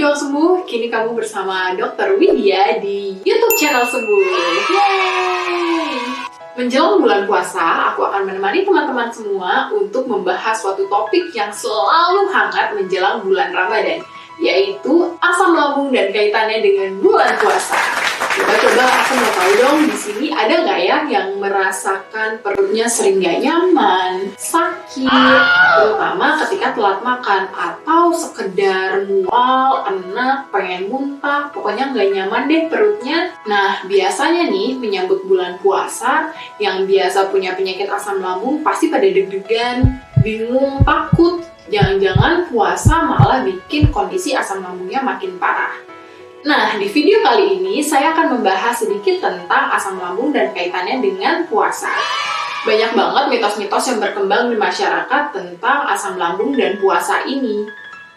berjuang sembuh, kini kamu bersama Dr. Widya di YouTube channel Sembuh. Yeay! Menjelang bulan puasa, aku akan menemani teman-teman semua untuk membahas suatu topik yang selalu hangat menjelang bulan Ramadan, yaitu asam lambung dan kaitannya dengan bulan puasa. Coba aku mau tahu dong, di sini ada nggak ya yang merasakan perutnya sering nggak nyaman, sakit, terutama ketika telat makan, atau sekedar mual, enak, pengen muntah, pokoknya nggak nyaman deh perutnya. Nah, biasanya nih menyambut bulan puasa, yang biasa punya penyakit asam lambung pasti pada deg-degan, bingung, takut. Jangan-jangan puasa malah bikin kondisi asam lambungnya makin parah. Nah, di video kali ini saya akan membahas sedikit tentang asam lambung dan kaitannya dengan puasa. Banyak banget mitos-mitos yang berkembang di masyarakat tentang asam lambung dan puasa ini.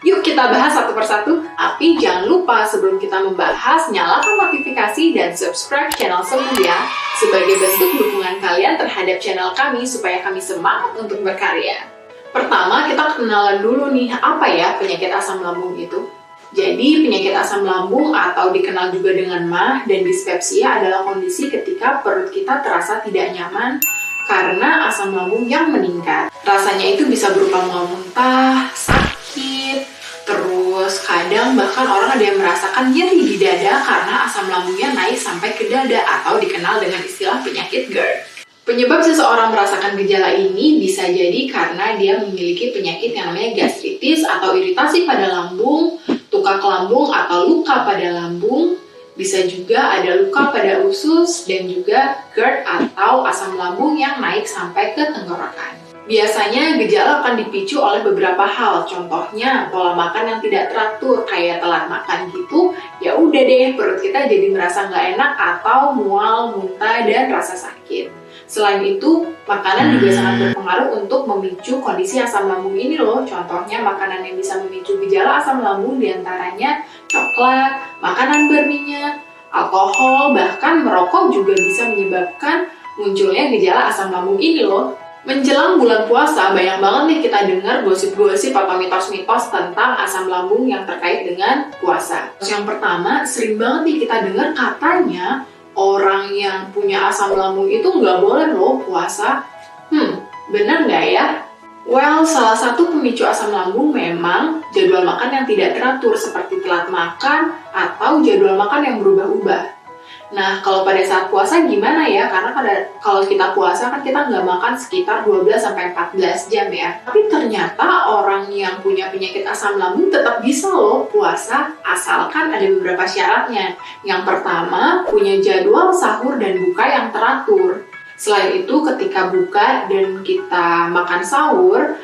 Yuk kita bahas satu persatu, tapi jangan lupa sebelum kita membahas, nyalakan notifikasi dan subscribe channel Sembuh ya, sebagai bentuk dukungan kalian terhadap channel kami supaya kami semangat untuk berkarya. Pertama, kita kenalan dulu nih, apa ya penyakit asam lambung itu? Jadi, penyakit asam lambung atau dikenal juga dengan MAH dan dispepsia adalah kondisi ketika perut kita terasa tidak nyaman karena asam lambung yang meningkat. Rasanya itu bisa berupa mual muntah, sakit, terus kadang bahkan orang ada yang merasakan nyeri di dada karena asam lambungnya naik sampai ke dada atau dikenal dengan istilah penyakit GERD. Penyebab seseorang merasakan gejala ini bisa jadi karena dia memiliki penyakit yang namanya gastritis atau iritasi pada lambung, tukak lambung atau luka pada lambung, bisa juga ada luka pada usus, dan juga GERD atau asam lambung yang naik sampai ke tenggorokan. Biasanya gejala akan dipicu oleh beberapa hal, contohnya pola makan yang tidak teratur, kayak telat makan gitu, ya udah deh perut kita jadi merasa nggak enak atau mual, muntah, dan rasa sakit. Selain itu, makanan juga sangat berpengaruh untuk memicu kondisi asam lambung ini loh. Contohnya makanan yang bisa memicu gejala asam lambung diantaranya coklat, makanan berminyak, alkohol, bahkan merokok juga bisa menyebabkan munculnya gejala asam lambung ini loh. Menjelang bulan puasa, banyak banget nih kita dengar gosip-gosip atau mitos-mitos tentang asam lambung yang terkait dengan puasa. Yang pertama, sering banget nih kita dengar katanya orang yang punya asam lambung itu nggak boleh loh puasa. Bener nggak ya? Well, salah satu pemicu asam lambung memang jadwal makan yang tidak teratur seperti telat makan atau jadwal makan yang berubah-ubah. Nah, kalau pada saat puasa gimana ya? Karena kalau kita puasa kan kita nggak makan sekitar 12-14 jam ya. Tapi ternyata orang yang punya penyakit asam lambung tetap bisa loh puasa, asalkan ada beberapa syaratnya. Yang pertama, punya jadwal sahur dan buka yang teratur. Selain itu, ketika buka dan kita makan sahur,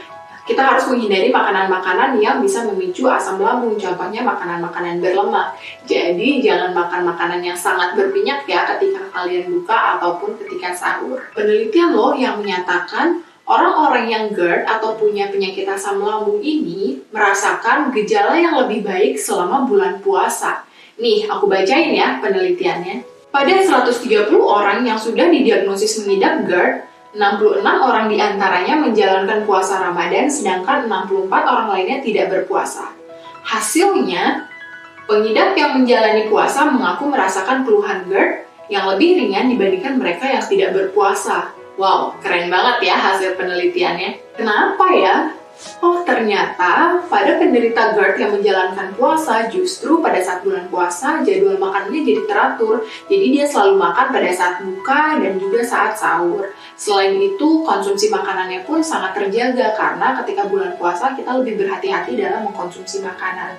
kita harus menghindari makanan-makanan yang bisa memicu asam lambung, contohnya makanan-makanan berlemak. Jadi jangan makan makanan yang sangat berminyak ya ketika kalian buka ataupun ketika sahur. Penelitian loh yang menyatakan orang-orang yang GERD atau punya penyakit asam lambung ini merasakan gejala yang lebih baik selama bulan puasa. Nih, aku bacain ya penelitiannya. Pada 130 orang yang sudah didiagnosis mengidap GERD, 66 orang diantaranya menjalankan puasa Ramadan, sedangkan 64 orang lainnya tidak berpuasa. Hasilnya, pengidap yang menjalani puasa mengaku merasakan keluhan GERD yang lebih ringan dibandingkan mereka yang tidak berpuasa. Wow, keren banget ya hasil penelitiannya. Kenapa ya? Oh, ternyata pada penderita GERD yang menjalankan puasa, justru pada saat bulan puasa jadwal makannya jadi teratur. Jadi dia selalu makan pada saat buka dan juga saat sahur. Selain itu, konsumsi makanannya pun sangat terjaga karena ketika bulan puasa kita lebih berhati-hati dalam mengkonsumsi makanan.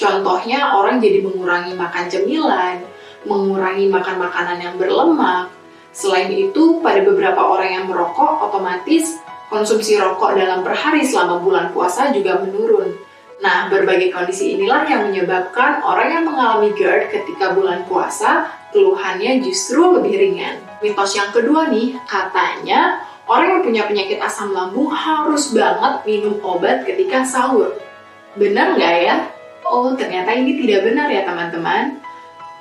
Contohnya, orang jadi mengurangi makan cemilan, mengurangi makan makanan yang berlemak. Selain itu, pada beberapa orang yang merokok, otomatis konsumsi rokok dalam per hari selama bulan puasa juga menurun. Nah, berbagai kondisi inilah yang menyebabkan orang yang mengalami GERD ketika bulan puasa, keluhannya justru lebih ringan. Mitos yang kedua nih, katanya orang yang punya penyakit asam lambung harus banget minum obat ketika sahur. Benar nggak ya? Oh, ternyata ini tidak benar ya teman-teman.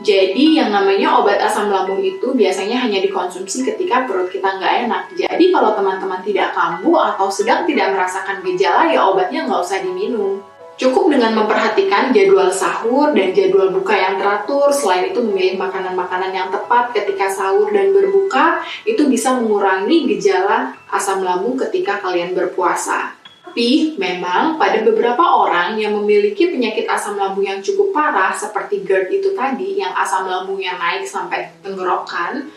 Jadi yang namanya obat asam lambung itu biasanya hanya dikonsumsi ketika perut kita nggak enak. Jadi kalau teman-teman tidak kambuh atau sedang tidak merasakan gejala, ya obatnya nggak usah diminum. Cukup dengan memperhatikan jadwal sahur dan jadwal buka yang teratur, selain itu memilih makanan-makanan yang tepat ketika sahur dan berbuka, itu bisa mengurangi gejala asam lambung ketika kalian berpuasa. Tapi memang pada beberapa orang yang memiliki penyakit asam lambung yang cukup parah seperti GERD itu tadi, yang asam lambungnya naik sampai tenggorokan,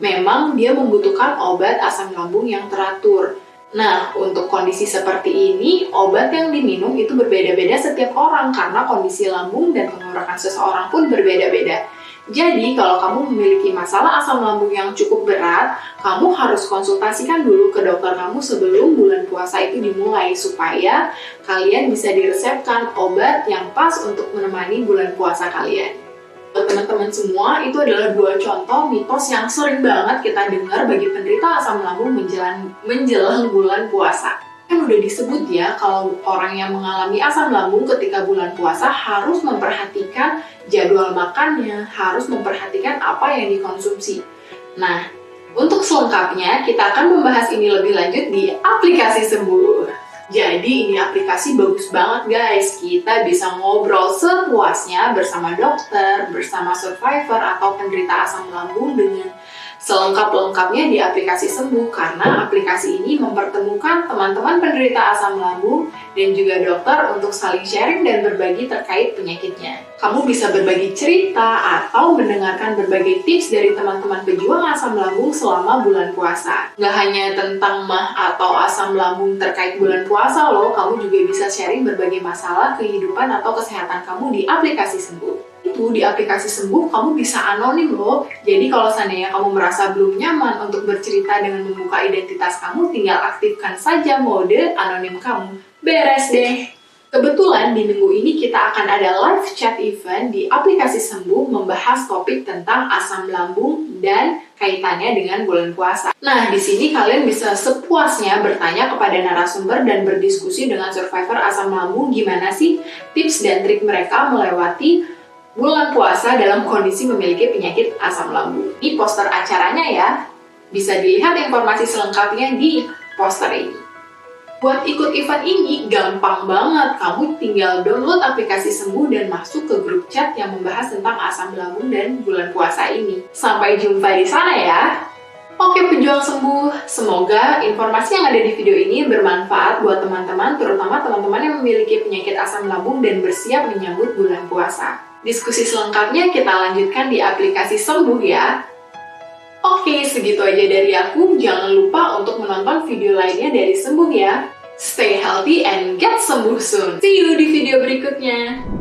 memang dia membutuhkan obat asam lambung yang teratur. Nah, untuk kondisi seperti ini, obat yang diminum itu berbeda-beda setiap orang karena kondisi lambung dan tenggorokan seseorang pun berbeda-beda. Jadi, kalau kamu memiliki masalah asam lambung yang cukup berat, kamu harus konsultasikan dulu ke dokter kamu sebelum bulan puasa itu dimulai supaya kalian bisa diresepkan obat yang pas untuk menemani bulan puasa kalian. Buat teman-teman semua, itu adalah 2 contoh mitos yang sering banget kita dengar bagi penderita asam lambung menjelang bulan puasa. Kan udah disebut ya, kalau orang yang mengalami asam lambung ketika bulan puasa harus memperhatikan jadwal makannya, harus memperhatikan apa yang dikonsumsi. Nah, untuk selengkapnya, kita akan membahas ini lebih lanjut di aplikasi Sembuh. Jadi ini aplikasi bagus banget guys, kita bisa ngobrol sepuasnya bersama dokter, bersama survivor atau penderita asam lambung dengan selengkap-lengkapnya di aplikasi Sembuh, karena aplikasi ini mempertemukan teman-teman penderita asam lambung dan juga dokter untuk saling sharing dan berbagi terkait penyakitnya. Kamu bisa berbagi cerita atau mendengarkan berbagai tips dari teman-teman pejuang asam lambung selama bulan puasa. Nggak hanya tentang mah atau asam lambung terkait bulan puasa loh, kamu juga bisa sharing berbagai masalah kehidupan atau kesehatan kamu di aplikasi Sembuh. Di aplikasi Sembuh, kamu bisa anonim loh. Jadi kalau seandainya kamu merasa belum nyaman untuk bercerita dengan membuka identitas kamu, tinggal aktifkan saja mode anonim kamu. Beres deh! Kebetulan di minggu ini kita akan ada live chat event di aplikasi Sembuh membahas topik tentang asam lambung dan kaitannya dengan bulan puasa. Nah, di sini kalian bisa sepuasnya bertanya kepada narasumber dan berdiskusi dengan survivor asam lambung gimana sih tips dan trik mereka melewati bulan puasa dalam kondisi memiliki penyakit asam lambung. Ini poster acaranya ya. Bisa dilihat informasi selengkapnya di poster ini. Buat ikut event ini gampang banget. Kamu tinggal download aplikasi Sembuh dan masuk ke grup chat yang membahas tentang asam lambung dan bulan puasa ini. Sampai jumpa di sana ya. Oke pejuang Sembuh, semoga informasi yang ada di video ini bermanfaat buat teman-teman, terutama teman-teman yang memiliki penyakit asam lambung dan bersiap menyambut bulan puasa. Diskusi selengkapnya kita lanjutkan di aplikasi Sembuh ya. Oke, segitu aja dari aku. Jangan lupa untuk menonton video lainnya dari Sembuh ya. Stay healthy and get sembuh soon. See you di video berikutnya.